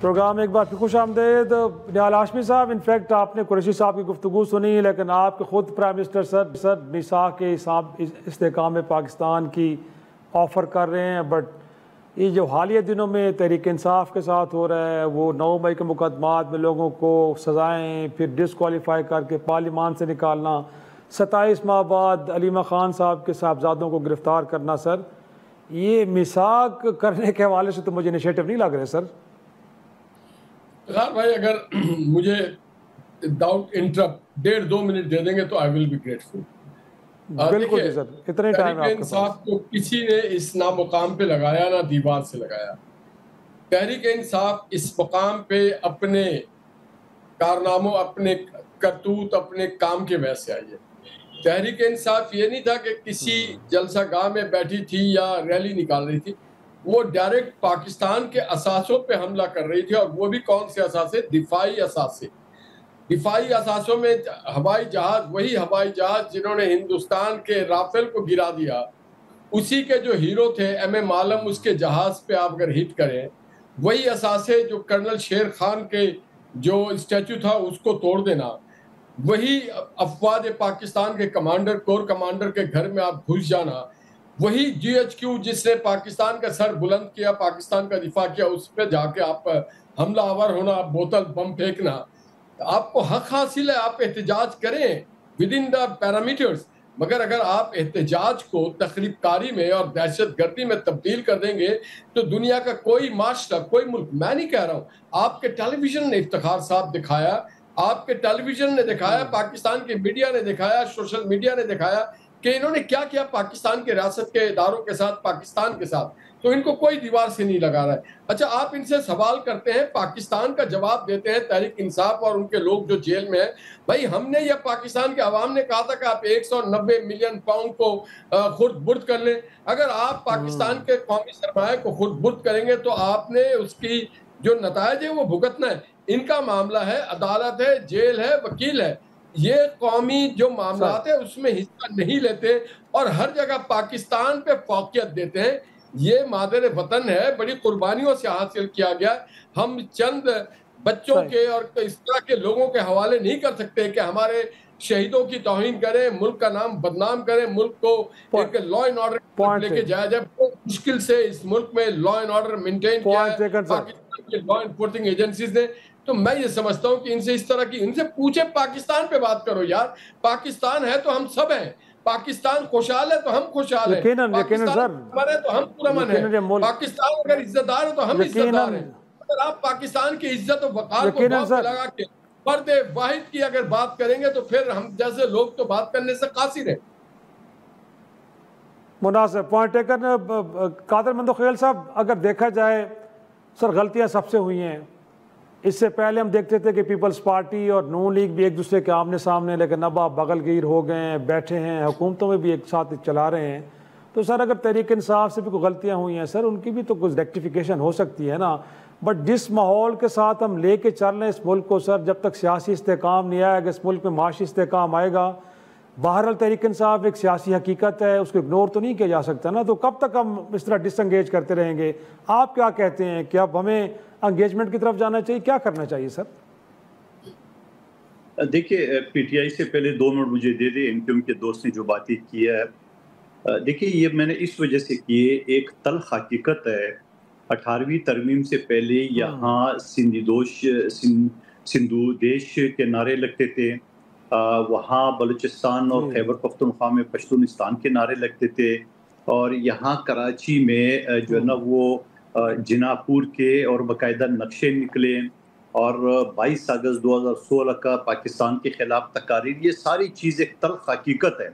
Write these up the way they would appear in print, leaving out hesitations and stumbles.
Programme एक बार फिर खुश आमदेद निहाल हाशमी साहब। इनफैक्ट आपने कुरैशी साहब की गुफ्तगू सुनी, लेकिन आपके ख़ुद प्राइम मिनिस्टर सर मिसाक के इस्तेहकाम में पाकिस्तान की ऑफ़र कर रहे हैं। बट ये जो हालिया दिनों में तहरीक इंसाफ के साथ हो रहा है, वो 9 मई के मुकदमात में लोगों को सज़ाएँ फिर डिसक्वालीफाई करके पार्लियामान से निकालना, 27 माह बाद अलीमा ख़ान साहब के साहबजादों को गिरफ़्तार करना, सर ये मिसाक करने के हवाले से तो मुझे इनिशिएटिव नहीं लग रहे सर। भाई अगर मुझे विदाउट इंटरप्ट 1.5-2 मिनट दे देंगे तो आई विल बी ग्रेटफुल। बिल्कुल जी सर, इतने टाइम तहरीक इंसाफ को किसी ने इस नामुकाम पे लगाया ना दीवार से लगाया। तहरीक इंसाफ इस मुकाम पे अपने कारनामों, अपने करतूत, अपने काम के वजह से आई है। तहरीक इंसाफ ये नहीं था कि किसी जलसा गाह में बैठी थी या रैली निकाल रही थी, वो डायरेक्ट पाकिस्तान के असासों पे हमला कर रही थी। और वो भी कौन से असासे? दिफाई असासे। दिफाई असासों में हवाई जहाज, वही हवाई जहाज जिन्होंने हिंदुस्तान के राफेल को गिरा दिया, उसी के जो हीरो थे MM आलम, उसके जहाज पे आप अगर हिट करें, वही असासे जो कर्नल शेर खान के जो स्टैचू था उसको तोड़ देना, वही अफवाज पाकिस्तान के कमांडर, कोर कमांडर के घर में आप घुस जाना, वही GHQ जिसने पाकिस्तान का सर बुलंद किया, पाकिस्तान का दिफा किया, उस पर जाके आप हमला आवर होना, बोतल बम फेंकना। आपको हक हासिल है, आप एहतजाज करें विद इन द पैरामीटर्स, मगर अगर आप एहतजाज को तखरीबकारी में और दहशतगर्दी में तब्दील कर देंगे तो दुनिया का कोई माशरा, कोई मुल्क, मैं नहीं कह रहा हूँ, आपके टेलीविजन ने इफ्तिखार साहब दिखाया, आपके टेलीविजन ने दिखाया, पाकिस्तान के मीडिया ने दिखाया, सोशल मीडिया ने दिखाया कि इन्होंने क्या किया पाकिस्तान के रियासत के इदारों के साथ, पाकिस्तान के साथ। तो इनको कोई दीवार से नहीं लगा रहा है। अच्छा, आप इनसे सवाल करते हैं, पाकिस्तान का जवाब देते हैं तहरीक इंसाफ और उनके लोग जो जेल में हैं। भाई हमने या पाकिस्तान के अवाम ने कहा था कि आप 190 मिलियन पाउंड को खुर्द बुर्द कर लें। अगर आप पाकिस्तान के कौमी सरमाए को खुर्द बुर्द करेंगे तो आपने उसकी जो नतायज है वो भुगतना है। इनका मामला है, अदालत है, जेल है, वकील है, ये कौमी जो मामलात है उसमें हिस्सा नहीं लेते और हर जगह पाकिस्तान पे फौकियत देते हैं। ये मादर वतन है, बड़ी कुर्बानियों से हासिल किया गया। हम चंद बच्चों के और इस तरह के लोगों के हवाले नहीं कर सकते कि हमारे शहीदों की तौहीन करें, मुल्क का नाम बदनाम करें, मुल्क को एक लॉ एंड ऑर्डर लेके जाया जाए। बहुत मुश्किल से इस मुल्क में लॉ एंड ऑर्डर मेंटेन किया है पाकिस्तान के लॉ एनफोर्सिंग एजेंसीज ने। तो मैं ये समझता हूं कि इनसे इस तरह की, इनसे पूछे पाकिस्तान पे बात करो यार। पाकिस्तान है तो हम सब हैं, पाकिस्तान खुशहाल है तो हम खुशहाल हैं, पाकिस्तान है तो हम पुरअमन हैं, पाकिस्तान अगर इज्जतदार है तो हम इज्जतदार हैं। अगर आप पाकिस्तान की इज्जत और वकार को लगा के फर्द वाहिद की अगर बात करेंगे तो फिर हम जैसे लोग तो बात करने से कासिर हैं। मुनासिब पॉइंट टेकन कादर मंदोखेल साहब। अगर देखा जाए सर, गलतियां सबसे हुई हैं। इससे पहले हम देखते थे कि पीपल्स पार्टी और नून लीग भी एक दूसरे के आमने सामने, लेकिन अब आप बगलगीर हो गए हैं, बैठे हैं, हुकूमतों में भी एक साथ चला रहे हैं। तो सर अगर तहरीक इंसाफ से भी कोई गलतियां हुई हैं सर, उनकी भी तो कुछ रेक्टिफिकेशन हो सकती है ना। बट जिस माहौल के साथ हम लेके चल रहे हैं इस मुल्क को सर, जब तक सियासी इस्तेकाम नहीं आएगा इस मुल्क में माशी इस्तेकाम आएगा। बहरहाल तहरीक इंसाफ एक सियासी हकीकत है, उसको इग्नोर तो नहीं किया जा सकता ना। तो कब तक हम इस तरह डिसंगेज करते रहेंगे? आप क्या कहते हैं कि अब हमें एंगेजमेंट की तरफ जाना चाहिए, क्या करना चाहिए सर? देखिए, PTI से पहले 2 मिनट मुझे दे दे, इनके उनके दोस्त ने जो बातें की है। देखिए, ये मैंने इस वजह से की है, एक तल्ख हकीकत है। 18वीं तरमीम से पहले यहाँ सिंधु देश के नारे लगते थे, वहाँ बलूचिस्तान और खैबर पख्तूनख्वा में पश्तूनिस्तान के नारे लगते थे, और यहाँ कराची में जो है ना वो जिनापुर के और बाकायदा नक्शे निकले, और 22 अगस्त 2016 का पाकिस्तान के खिलाफ तकारीर, ये सारी चीज़ एक तल्ख हकीकत है।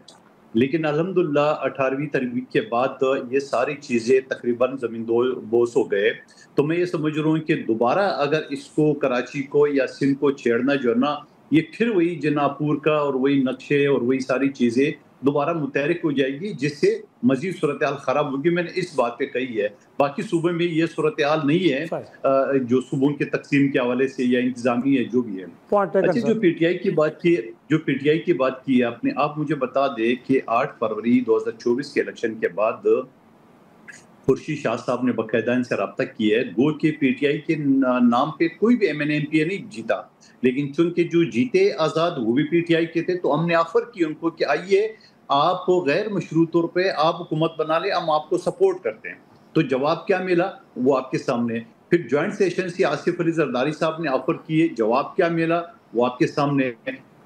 लेकिन अल्हम्दुलिल्लाह 18वीं तरमीम के बाद ये सारी चीज़ें तकरीबन ज़मीन बोस हो गए। तो मैं ये समझ रहा हूँ कि दोबारा अगर इसको, कराची को या सिंध को छेड़ना जो है ना, ये फिर वही जिनापुर का और वही नक्शे और वही सारी चीज़ें दोबारा मुतहरिक हो जाएगी, जिससे मजीद सूरत हाल ख़राब होगी। मैंने इस बात पे कही है। बाकी सूबे में ये सूरत हाल नहीं है जो सूबों के तकसीम के हवाले से या इंतजामी है, जो भी है। अच्छा, जो PTI की बात की है आपने, आप मुझे बता दें कि 8 फरवरी 2024 के इलेक्शन के बाद खुर्शीद शाह साहब ने बाकायदा इनसे रब्ता किया है। गो के पीटीआई के नाम पे कोई भी MNMPA नहीं जीता, लेकिन चूंकि जो जीते आज़ाद वो भी पीटीआई के थे, तो हमने ऑफर की उनको कि आइए आप गैर मशरूत तौर पे आप हुकूमत बना ले, हम आपको सपोर्ट करते हैं। तो जवाब क्या मिला वो आपके सामने। फिर ज्वाइंट सेशन से आसिफ अली जरदारी साहब ने ऑफर किए, जवाब क्या मिला वो आपके सामने।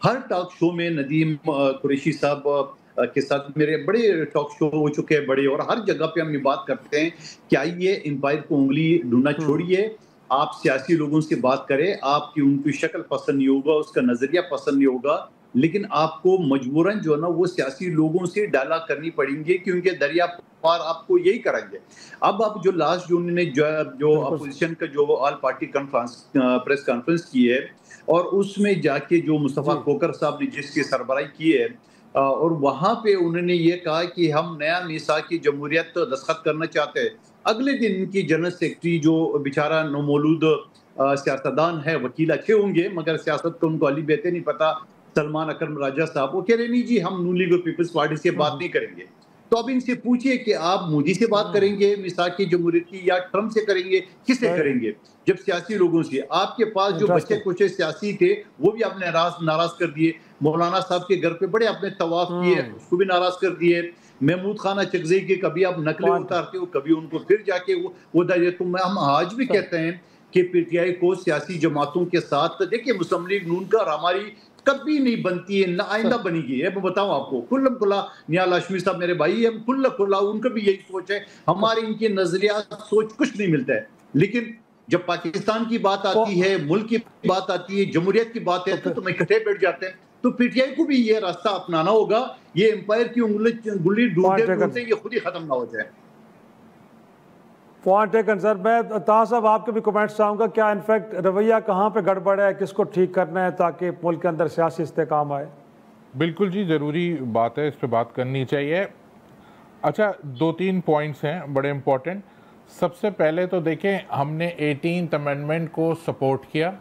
हर टॉक शो में नदीम कुरैशी साहब के साथ मेरे बड़े टॉक शो हो चुके हैं बड़े, और हर जगह पे हम ये बात करते हैं कि आइए एम्पायर को उंगली ढूंढना छोड़िए, आप सियासी लोगों से बात करें, आपकी उनकी शक्ल पसंद नहीं होगा, उसका नजरिया पसंद नहीं होगा, लेकिन आपको मजबूरन जो है ना वो सियासी लोगों से डाला करनी पड़ेंगे, क्योंकि दरिया पार आपको यही करेंगे। अब जो लास्ट जो उन्होंने जो अपोजिशन का जो ऑल पार्टी प्रेस कॉन्फ्रेंस की है, और उसमें जाके जो मुस्तफा खोकर साहब ने जिसकी सरबराही की है, और वहां पे उन्होंने ये कहा कि हम नया मीसाक की जमहूरियत दस्तखत करना चाहते हैं। अगले दिन इनकी जनरल सेक्रेटरी जो बेचारा नौमौलूद सियासतदान है, वकील अच्छे होंगे मगर सियासत को उनको अली बेहते नहीं पता, सलमान अकरम राजा साहब, वो कह रहे नहीं जी हम नून लीग और पीपल्स पार्टी से बात नहीं करेंगे। तो अब इनसे पूछिए कि आप मोदी से बात करेंगे मीसाक की जमहूरियत की, या ट्रंप से करेंगे, किससे करेंगे? जब सियासी लोगों से आपके पास जो बच्चे कुछ सियासी थे वो भी आपने नाराज कर दिए। मौलाना साहब के घर पे बड़े आपने तवाफ किए, उसको भी नाराज कर दिए। महमूद खान अचकज़ई के कभी आप नकलें उतारते हो, कभी उनको फिर जाके वो दायरे। तो हम आज भी कहते हैं कि पीटीआई को सियासी जमातों के साथ, देखिए मुस्लिम लीग नून का और हमारी कभी नहीं बनती है, ना आइंदा बनेगी है। मैं बताऊं आपको खुल्लम खुला, नियाल हाशमी साहब मेरे भाई हम खुल्ला खुला, उनका भी यही सोच है, हमारे इनके नजरिया सोच कुछ नहीं मिलता है। लेकिन जब पाकिस्तान की बात आती है, मुल्क की बात आती है, जमहूरियत की बात है, तो इकट्ठे बैठ जाते हैं। तो पीटीआई को भी ये रास्ता अपनाना होगा, ये एम्पायर की गुल्ली ढूंढते ये खुद ही खत्म ना हो जाए। Point taken sir. मैं ताहा साहब आपके भी कमेंट्स चाहूँगा, क्या इनफैक्ट रवैया कहाँ पे गड़बड़ है, किसको ठीक करना है ताकि मुल्क के अंदर सियासी इस्तेकाम आए? बिल्कुल जी, ज़रूरी बात है, इस पर बात करनी चाहिए। अच्छा, 2-3 पॉइंट्स हैं बड़े इम्पोर्टेंट। सबसे पहले तो देखें, हमने 18th अमेंडमेंट को सपोर्ट किया,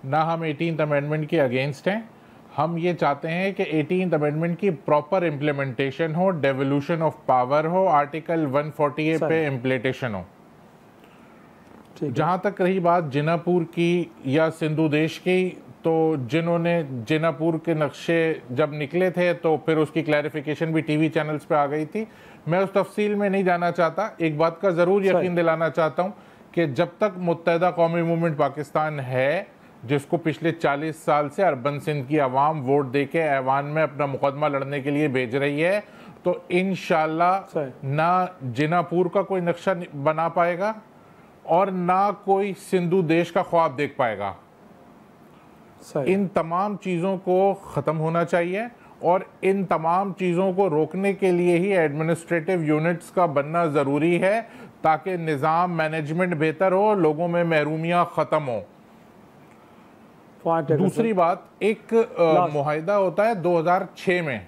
ना हम 18th अमेंडमेंट के अगेंस्ट हैं। हम ये चाहते हैं कि 18th अमेंडमेंट की प्रॉपर इम्प्लीमेंटेशन हो, डेवोल्यूशन ऑफ पावर हो, आर्टिकल 148 पे इम्प्लीमेंटेशन हो। जहाँ तक रही बात जिनापुर की या सिंधु देश की, तो जिन्होंने जिनापुर के नक्शे जब निकले थे तो फिर उसकी क्लैरिफिकेशन भी टीवी चैनल्स पे आ गई थी। मैं उस तफसील में नहीं जाना चाहता। एक बात का ज़रूर यकीन दिलाना चाहता हूँ कि जब तक मुत्तहिदा कौमी मूवमेंट पाकिस्तान है, जिसको पिछले 40 साल से अरबन सिंध की आवाम वोट दे के ऐवान में अपना मुकदमा लड़ने के लिए भेज रही है, तो इंशाल्लाह ना जिनापुर का कोई नक्शा बना पाएगा और ना कोई सिंधु देश का ख्वाब देख पाएगा। इन तमाम चीज़ों को ख़त्म होना चाहिए, और इन तमाम चीज़ों को रोकने के लिए ही एडमिनिस्ट्रेटिव यूनिट्स का बनना ज़रूरी है, ताकि निज़ाम मैनेजमेंट बेहतर हो, लोगों में महरूमियाँ ख़त्म हो। दूसरी बात, एक मुआहिदा होता है 2006 में,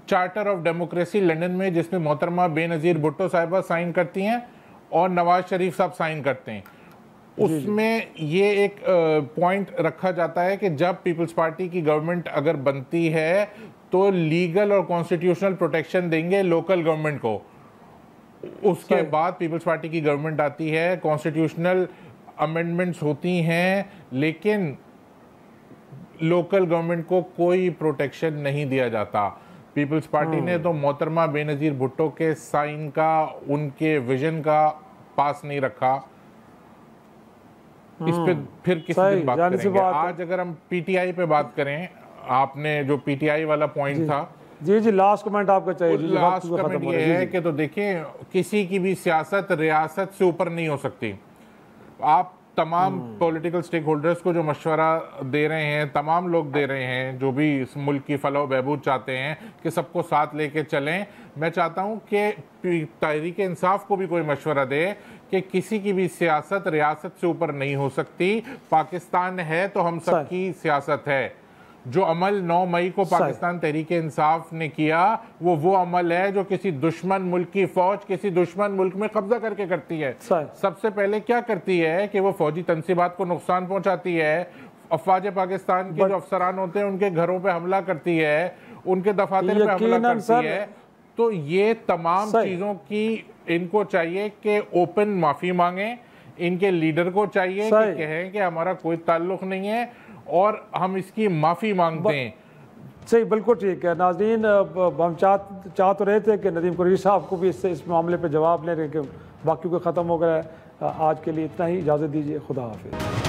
चार्टर ऑफ डेमोक्रेसी लंदन में, जिसमें मोहतरमा बेनज़ीर भुट्टो साहिबा साइन करती हैं और नवाज शरीफ साहब साइन करते हैं। उसमें ये एक पॉइंट रखा जाता है कि जब पीपल्स पार्टी की गवर्नमेंट अगर बनती है तो लीगल और कॉन्स्टिट्यूशनल प्रोटेक्शन देंगे लोकल गवर्नमेंट को। उसके बाद पीपल्स पार्टी की गवर्नमेंट आती है, कॉन्स्टिट्यूशनल अमेंडमेंट्स होती हैं, लेकिन लोकल गवर्नमेंट को कोई प्रोटेक्शन नहीं दिया जाता। पीपल्स पार्टी ने तो मोहतरमा बेनज़ीर भुट्टो के साइन का, उनके विजन का पास नहीं रखा। इस पे फिर किसी दिन बात करेंगे। आज अगर हम पीटीआई पे बात करें, आपने जो पीटीआई वाला पॉइंट था, जी लास्ट कमेंट आपका चाहिए। लास्ट कमेंट ये है कि तो देखिए, किसी की भी सियासत रियासत से ऊपर नहीं हो सकती। आप तमाम पॉलिटिकल स्टेक होल्डर्स को जो मशवरा दे रहे हैं, तमाम लोग दे रहे हैं जो भी इस मुल्क की फलाह बहबूद चाहते हैं कि सबको साथ लेके चलें, मैं चाहता हूं कि तहरीक इंसाफ को भी कोई मशवरा दे कि किसी की भी सियासत रियासत से ऊपर नहीं हो सकती। पाकिस्तान है तो हम सबकी सियासत है। जो अमल 9 मई को पाकिस्तान तहरीक इंसाफ ने किया, वो अमल है जो किसी दुश्मन मुल्क की फौज किसी दुश्मन मुल्क में कब्जा करके करती है। सबसे पहले क्या करती है कि वो फौजी तंसीबात को नुकसान पहुंचाती है, अफवाज पाकिस्तान के जो अफसरान होते हैं उनके घरों पे हमला करती है, उनके दफातर पे हमला करती है। तो ये तमाम चीज़ों की इनको चाहिए कि ओपन माफ़ी मांगें, इनके लीडर को चाहिए कि कहें कि हमारा कोई ताल्लुक नहीं है और हम इसकी माफ़ी मांगते हैं। सही, बिल्कुल ठीक है। नाज़रीन, हम चाह तो रहे थे कि नदीम कुरैशी साहब को भी इस मामले पे जवाब लें, लेकिन बाकी को ख़त्म हो गया है। आज के लिए इतना ही, इजाज़त दीजिए। खुदा हाफिज़।